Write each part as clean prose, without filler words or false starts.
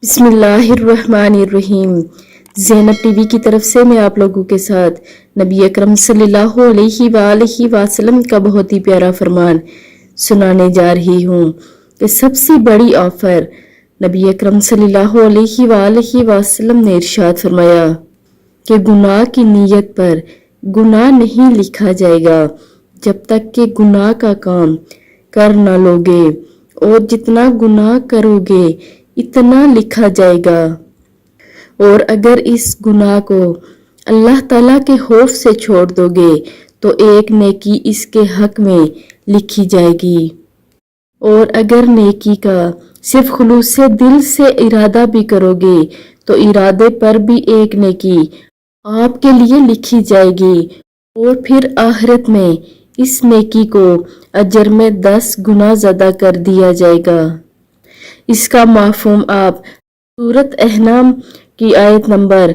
بسم اللہ الرحمن الرحیم۔ زینب ٹی وی کی طرف سے میں آپ لوگوں کے ساتھ نبی اکرم صلی اللہ علیہ وآلہ وسلم کا بہت ہی پیارا فرمان سنانے جا رہی ہوں کہ سب سے بڑی آفر نبی اکرم صلی اللہ علیہ وآلہ وسلم نے ارشاد فرمایا کہ گناہ کی نیت پر گناہ نہیں لکھا جائے گا جب تک کہ گناہ کا کام کر نہ لوگے، اور جتنا گناہ کرو گے اتنا لکھا جائے گا، اور اگر اس گناہ کو اللہ تعالیٰ کے خوف سے چھوڑ دو گے تو ایک نیکی اس کے حق میں لکھی جائے گی، اور اگر نیکی کا صرف خلوص سے دل سے ارادہ بھی کرو گے تو ارادے پر بھی ایک نیکی آپ کے لیے لکھی جائے گی، اور پھر آخرت میں اس نیکی کو اجر میں 10 گنا زیادہ کر دیا جائے گا۔ اس کا مفہوم آپ سورۃ انعام کی آیت نمبر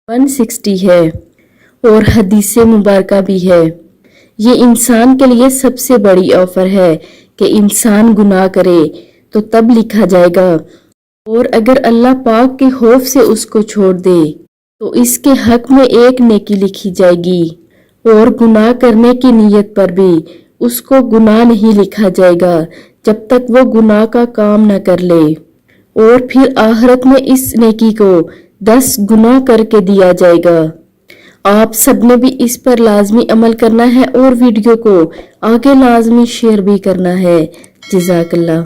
160 ہے، اور حدیث مبارکہ بھی ہے۔ یہ انسان کے لیے سب سے بڑی آفر ہے کہ انسان گناہ کرے تو تب لکھا جائے گا، اور اگر اللہ پاک کے خوف سے اس کو چھوڑ دے تو اس کے حق میں ایک نیکی لکھی جائے گی، اور گناہ کرنے کی نیت پر بھی اس کو گناہ نہیں لکھا جائے گا جب تک وہ گناہ کا کام نہ کر لے، اور پھر آخرت میں اس نیکی کو 10 گنا کر کے دیا جائے گا۔ آپ سب نے بھی اس پر لازمی عمل کرنا ہے اور ویڈیو کو آگے لازمی شیئر بھی کرنا ہے۔ جزاک اللہ۔